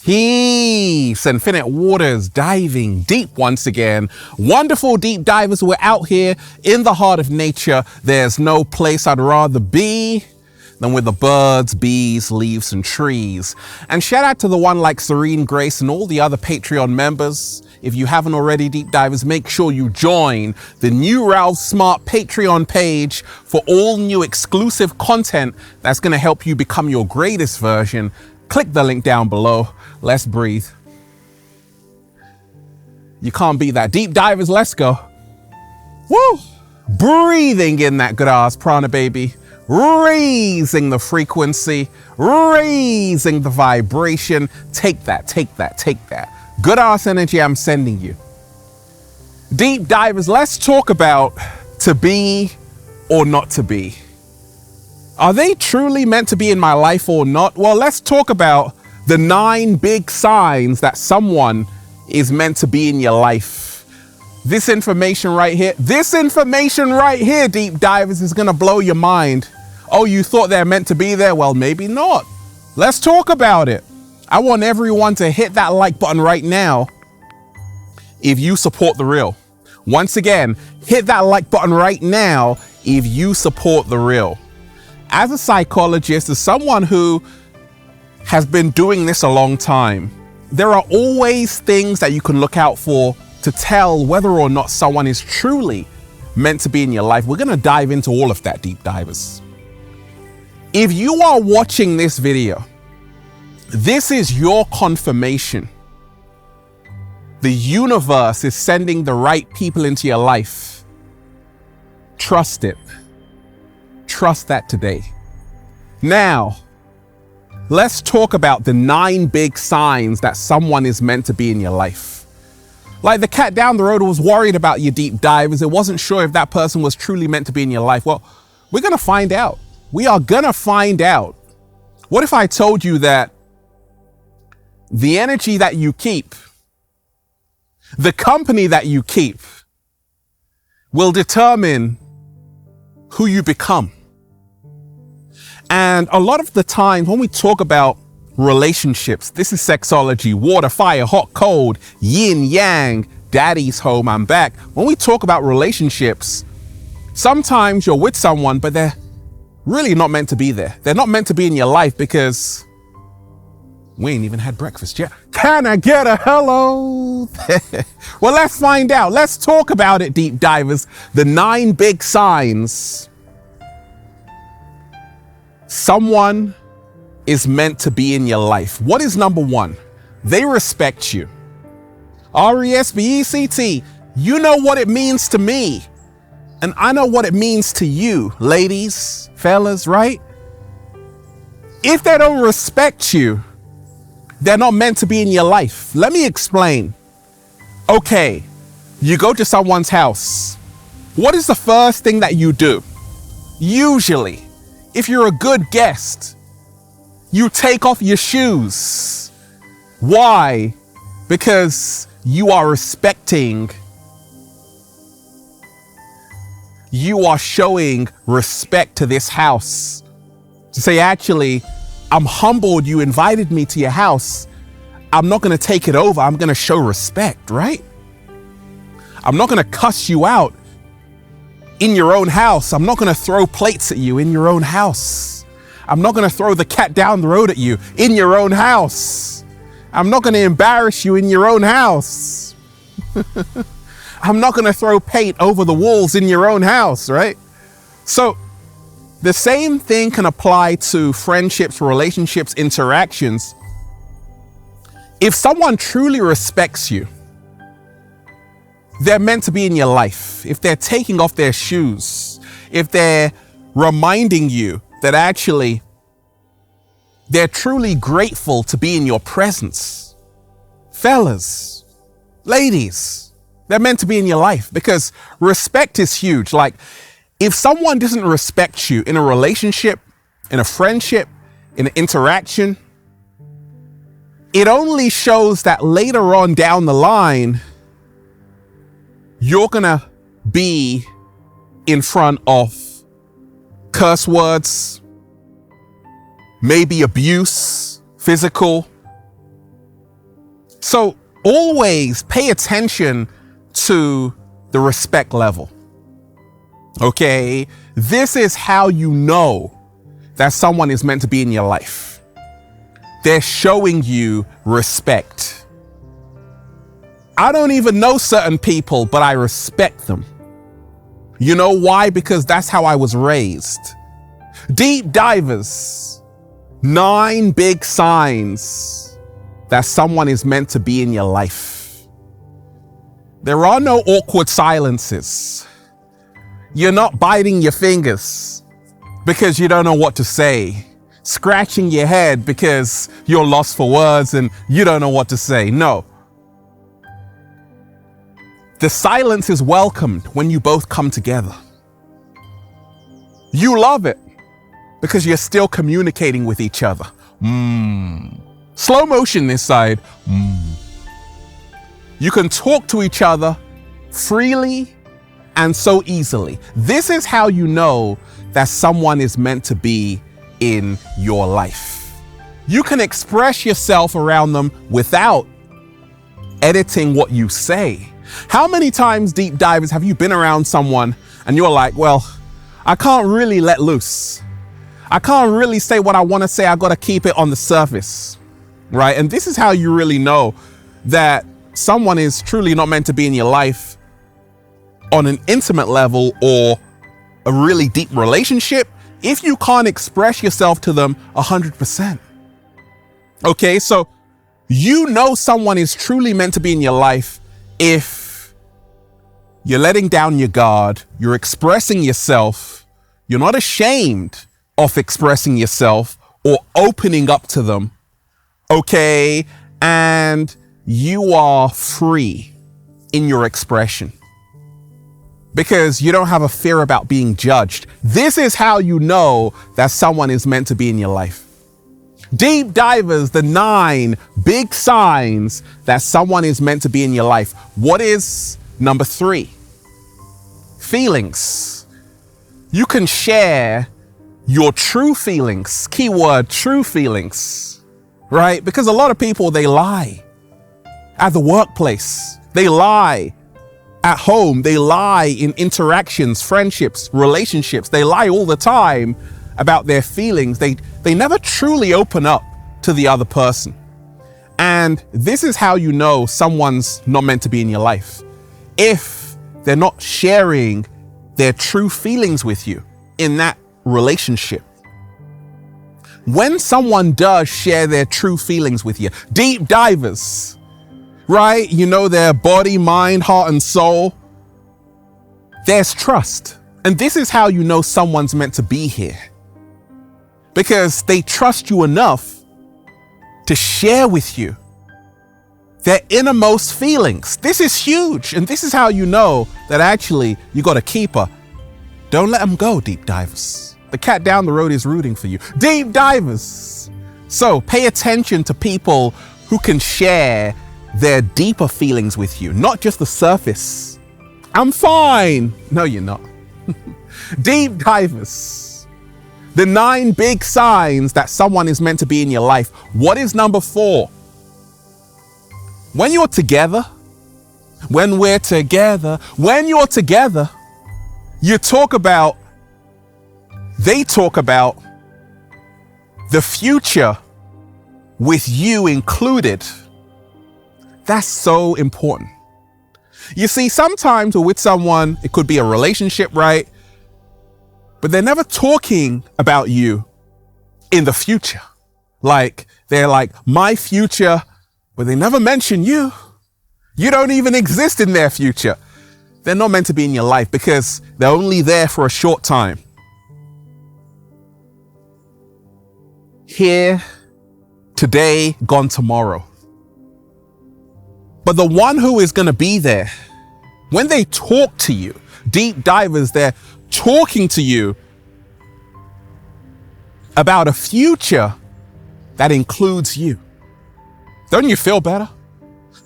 Peace, infinite waters, diving deep once again. Wonderful deep divers, we're out here in the heart of nature. There's no place I'd rather be than with the birds, bees, leaves, and trees. And shout out to the one like Serene Grace and all the other Patreon members. If you haven't already, deep divers, make sure you join the new Ralph Smart Patreon page for all new exclusive content that's gonna help you become your greatest version. Click the link down below. Let's breathe. You can't beat that. Deep divers, let's go. Woo! Breathing in that good ass prana, baby. Raising the frequency, raising the vibration. Take that, take that, take that. Good ass energy I'm sending you. Deep divers, let's talk about to be or not to be. Are they truly meant to be in my life or not? Well, let's talk about the 9 big signs that someone is meant to be in your life. This information right here, deep divers, is gonna blow your mind. Oh, you thought they're meant to be there? Well, maybe not. Let's talk about it. I want everyone to hit that like button right now if you support the real. Once again, hit that like button right now if you support the real. As a psychologist, as someone who has been doing this a long time, there are always things that you can look out for to tell whether or not someone is truly meant to be in your life. We're gonna dive into all of that, deep divers. If you are watching this video, this is your confirmation. The universe is sending the right people into your life. Trust it. Trust that today. Now, let's talk about the 9 big signs that someone is meant to be in your life. Like the cat down the road was worried about you, deep divers. It wasn't sure if that person was truly meant to be in your life. Well, we're gonna find out. We are gonna find out. What if I told you that the energy that you keep, the company that you keep, will determine who you become? And a lot of the time when we talk about relationships, this is sexology, water, fire, hot, cold, yin, yang, daddy's home, I'm back. When we talk about relationships, sometimes you're with someone, but they're really not meant to be there. They're not meant to be in your life because we ain't even had breakfast yet. Can I get a hello? Well, let's find out. Let's talk about it, deep divers. The 9 big signs someone is meant to be in your life. What is number 1? They respect you. R-E-S-P-E-C-T. You know what it means to me. And I know what it means to you, ladies, fellas, right? If they don't respect you, they're not meant to be in your life. Let me explain. Okay, you go to someone's house. What is the first thing that you do? Usually, if you're a good guest, you take off your shoes. Why? Because you are respecting. You are showing respect to this house. To say, actually, I'm humbled you invited me to your house. I'm not gonna take it over. I'm gonna show respect, right? I'm not gonna cuss you out in your own house. I'm not gonna throw plates at you in your own house. I'm not gonna throw the cat down the road at you in your own house. I'm not gonna embarrass you in your own house. I'm not gonna throw paint over the walls in your own house, right? So the same thing can apply to friendships, relationships, interactions. If someone truly respects you, they're meant to be in your life. If they're taking off their shoes, if they're reminding you that actually they're truly grateful to be in your presence. Fellas, ladies, they're meant to be in your life because respect is huge. Like, if someone doesn't respect you in a relationship, in a friendship, in an interaction, it only shows that later on down the line, you're gonna be in front of curse words, maybe abuse, physical, So always pay attention to the respect level. Okay? This is how you know that someone is meant to be in your life. They're showing you respect. I don't even know certain people, but I respect them. You know why? Because that's how I was raised. Deep divers, 9 big signs that someone is meant to be in your life. There are no awkward silences. You're not biting your fingers because you don't know what to say, scratching your head because you're lost for words and you don't know what to say. No. The silence is welcomed when you both come together. You love it because you're still communicating with each other. Slow motion this side. You can talk to each other freely and so easily. This is how you know that someone is meant to be in your life. You can express yourself around them without editing what you say. How many times, deep divers, have you been around someone and you're like, well, I can't really let loose. I can't really say what I want to say. I got to keep it on the surface, right? And this is how you really know that someone is truly not meant to be in your life on an intimate level or a really deep relationship if you can't express yourself to them 100%. Okay, so you know someone is truly meant to be in your life if you're letting down your guard, you're expressing yourself, you're not ashamed of expressing yourself or opening up to them, okay? And you are free in your expression because you don't have a fear about being judged. This is how you know that someone is meant to be in your life. Deep divers, the 9 big signs that someone is meant to be in your life. What is number 3? Feelings. You can share your true feelings, keyword true feelings, right? Because a lot of people, they lie at the workplace. They lie at home. They lie in interactions, friendships, relationships. They lie all the time about their feelings. They never truly open up to the other person. And this is how you know someone's not meant to be in your life. If they're not sharing their true feelings with you in that relationship. When someone does share their true feelings with you, deep divers, right? You know, their body, mind, heart, and soul. There's trust. And this is how you know someone's meant to be here. Because they trust you enough to share with you their innermost feelings. This is huge. And this is how you know that actually you got a keeper. Don't let them go, deep divers. The cat down the road is rooting for you. Deep divers. So pay attention to people who can share their deeper feelings with you, not just the surface. I'm fine. No, you're not. Deep divers. The 9 big signs that someone is meant to be in your life. What is number 4? When you're together, when you're together, they talk about the future with you included. That's so important. You see, sometimes we're with someone, it could be a relationship, right? But they're never talking about you in the future. Like, they're like, my future, but they never mention you. You don't even exist in their future. They're not meant to be in your life because they're only there for a short time. Here, today, gone tomorrow. But the one who is going to be there, when they talk to you, deep divers, they're talking to you about a future that includes you. Don't you feel better?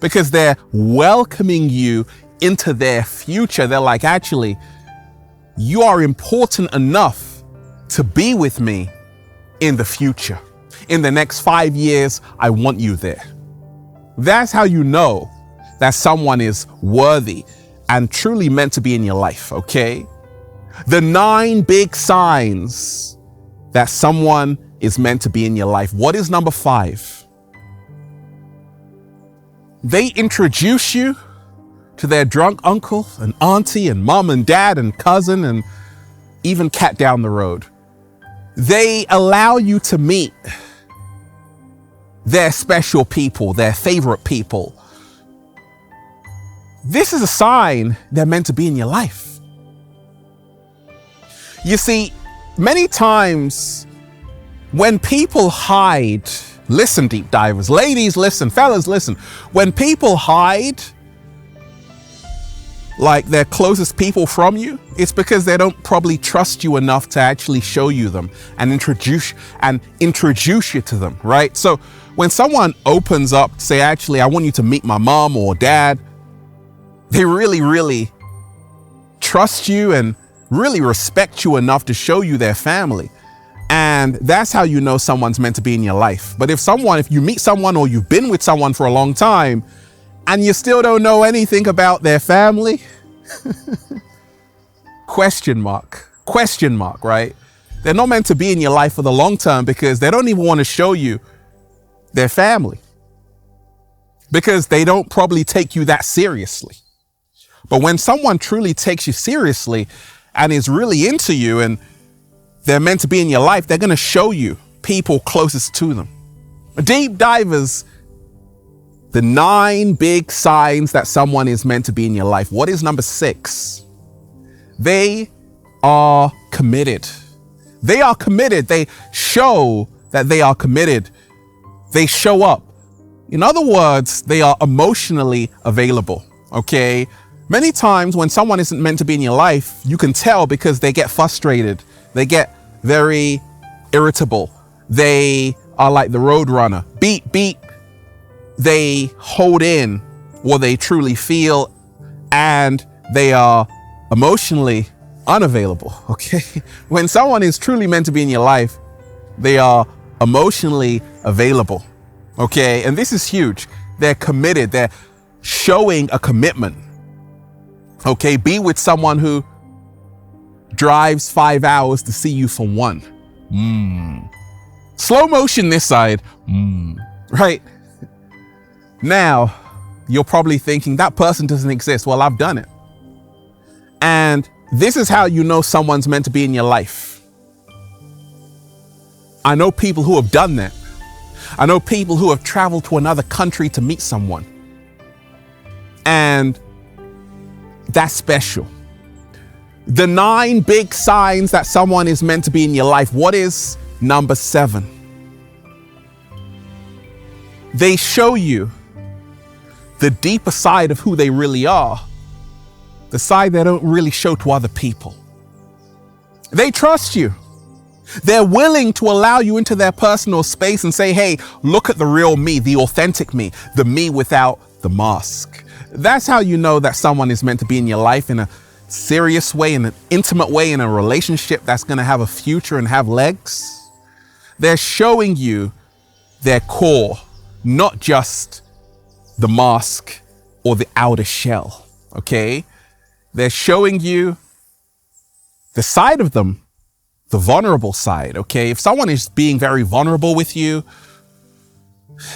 Because they're welcoming you into their future. They're like, actually, you are important enough to be with me in the future. In the next 5 years, I want you there. That's how you know that someone is worthy and truly meant to be in your life, okay? The 9 big signs that someone is meant to be in your life. What is number 5? They introduce you to their drunk uncle and auntie and mom and dad and cousin and even cat down the road. They allow you to meet their special people, their favorite people. This is a sign they're meant to be in your life. You see, many times when people hide, listen, deep divers, ladies, listen, fellas, listen. When people hide like their closest people from you, it's because they don't probably trust you enough to actually show you them and introduce you to them, right? So when someone opens up, say, actually, I want you to meet my mom or dad, they really, really trust you and really respect you enough to show you their family. And that's how you know someone's meant to be in your life. But if you meet someone or you've been with someone for a long time and you still don't know anything about their family, question mark, right? They're not meant to be in your life for the long term because they don't even want to show you their family, because they don't probably take you that seriously. But when someone truly takes you seriously and is really into you and they're meant to be in your life, they're going to show you people closest to them. Deep divers, the 9 big signs that someone is meant to be in your life. What is number 6? They are committed. They are committed. They show that they are committed. They show up. In other words, they are emotionally available, okay? Many times when someone isn't meant to be in your life, you can tell because they get frustrated. They get very irritable. They are like the road runner. Beep, beep. They hold in what they truly feel, and they are emotionally unavailable, okay? When someone is truly meant to be in your life, they are emotionally available, okay? And this is huge. They're committed. They're showing a commitment, okay? Be with someone who drives 5 hours to see you for 1. Slow motion this side, right? Now, you're probably thinking that person doesn't exist. Well, I've done it. And this is how you know someone's meant to be in your life. I know people who have done that. I know people who have traveled to another country to meet someone. And that's special. The 9 big signs that someone is meant to be in your life. What is number 7? They show you the deeper side of who they really are, the side they don't really show to other people. They trust you. They're willing to allow you into their personal space and say, hey, look at the real me, the authentic me, the me without the mask. That's how you know that someone is meant to be in your life in a serious way, in an intimate way, in a relationship that's going to have a future and have legs. They're showing you their core, not just the mask or the outer shell, okay? They're showing you the side of them, the vulnerable side, okay? If someone is being very vulnerable with you,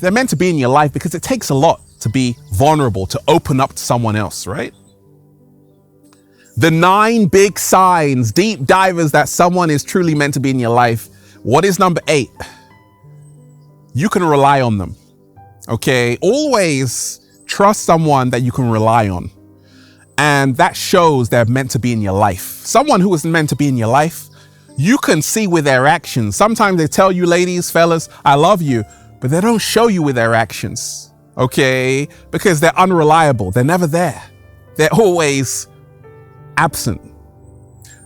they're meant to be in your life because it takes a lot to be vulnerable, to open up to someone else, right? The 9 big signs, deep divers, that someone is truly meant to be in your life. What is number 8? You can rely on them, okay? Always trust someone that you can rely on. And that shows they're meant to be in your life. Someone who is meant to be in your life, you can see with their actions. Sometimes they tell you, ladies, fellas, I love you, but they don't show you with their actions, okay? Because they're unreliable. They're never there. They're always absent.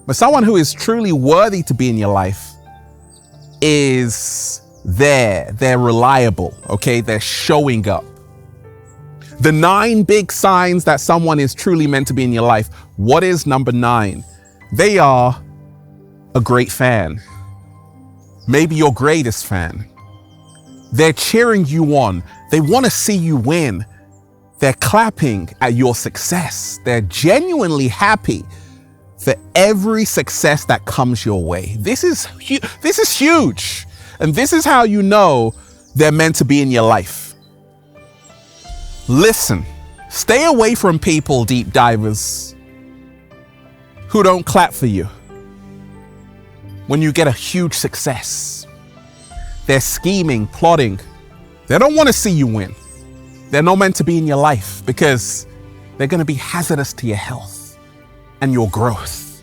But someone who is truly worthy to be in your life is there. They're reliable, okay? They're showing up. The 9 big signs that someone is truly meant to be in your life. What is number 9? They are a great fan. Maybe your greatest fan. They're cheering you on. They want to see you win. They're clapping at your success. They're genuinely happy for every success that comes your way. This is huge. And this is how you know they're meant to be in your life. Listen, stay away from people, deep divers, who don't clap for you when you get a huge success. They're scheming, plotting. They don't want to see you win. They're not meant to be in your life because they're going to be hazardous to your health and your growth.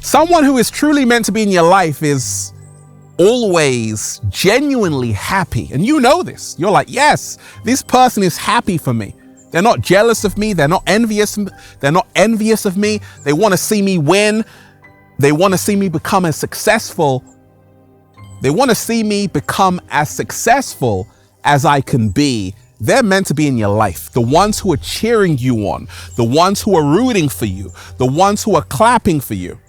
Someone who is truly meant to be in your life is always genuinely happy. And you know this. You're like, yes, this person is happy for me. They're not jealous of me. They're not envious. They're not envious of me. They want to see me win. They want to see me become as successful. They want to see me become as successful as I can be. They're meant to be in your life. The ones who are cheering you on, the ones who are rooting for you, the ones who are clapping for you.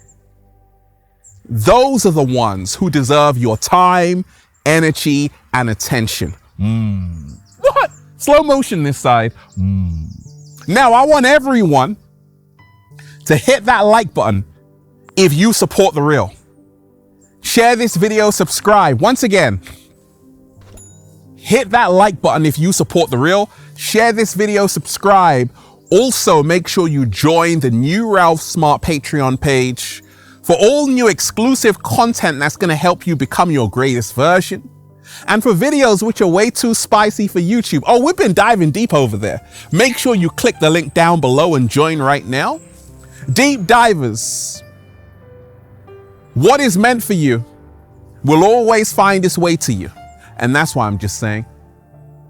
Those are the ones who deserve your time, energy, and attention. What? Slow motion this side. Now, I want everyone to hit that like button if you support The Real. Share this video, subscribe. Once again, hit that like button if you support The Real. Share this video, subscribe. Also, make sure you join the new Ralph Smart Patreon page for all new exclusive content that's going to help you become your greatest version. And for videos which are way too spicy for YouTube, oh, we've been diving deep over there. Make sure you click the link down below and join right now. Deep divers, what is meant for you will always find its way to you. And that's why I'm just saying,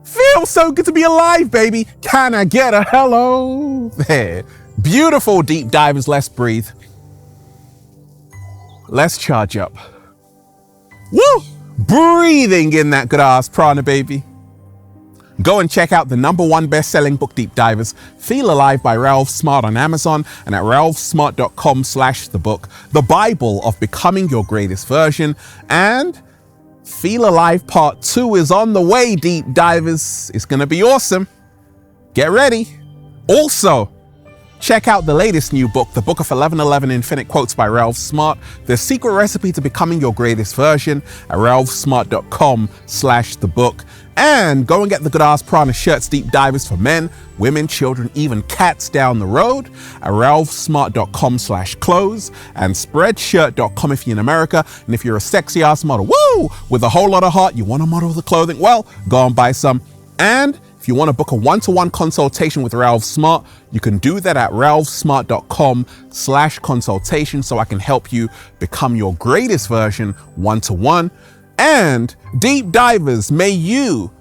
feels so good to be alive, baby. Can I get a hello there? Beautiful deep divers, let's breathe. Let's charge up. Woo! Breathing in that good ass prana, baby. Go and check out the #1 best-selling book, Deep Divers, Feel Alive by Ralph Smart on Amazon and at ralphsmart.com/thebook, the Bible of becoming your greatest version. And Feel Alive Part 2 is on the way, Deep Divers. It's going to be awesome. Get ready. Also, check out the latest new book, The Book of 1111 Infinite Quotes by Ralph Smart, the secret recipe to becoming your greatest version at ralphsmart.com/thebook. And go and get the Good Ass Prana shirts, Deep Divers, for men, women, children, even cats down the road at ralphsmart.com/clothes and spreadshirt.com if you're in America. And if you're a sexy ass model, woo, with a whole lot of heart, you want to model the clothing, well, go and buy some. And if you want to book a one-to-one consultation with Ralph Smart, you can do that at ralphsmart.com/consultation so I can help you become your greatest version one-to-one. And deep divers, may you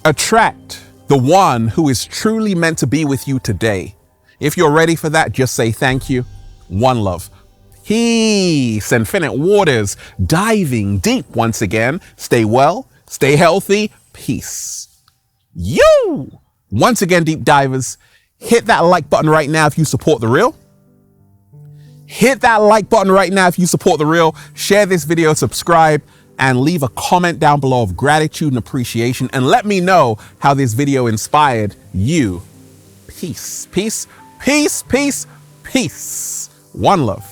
attract the one who is truly meant to be with you today. If you're ready for that, just say thank you. One love. Peace. Infinite waters, diving deep once again. Stay well, stay healthy. Peace. You! Once again, deep divers, hit that like button right now if you support The Real. Hit that like button right now if you support The Real. Share this video, subscribe, and leave a comment down below of gratitude and appreciation. And let me know how this video inspired you. Peace, peace, peace, peace, peace. One love.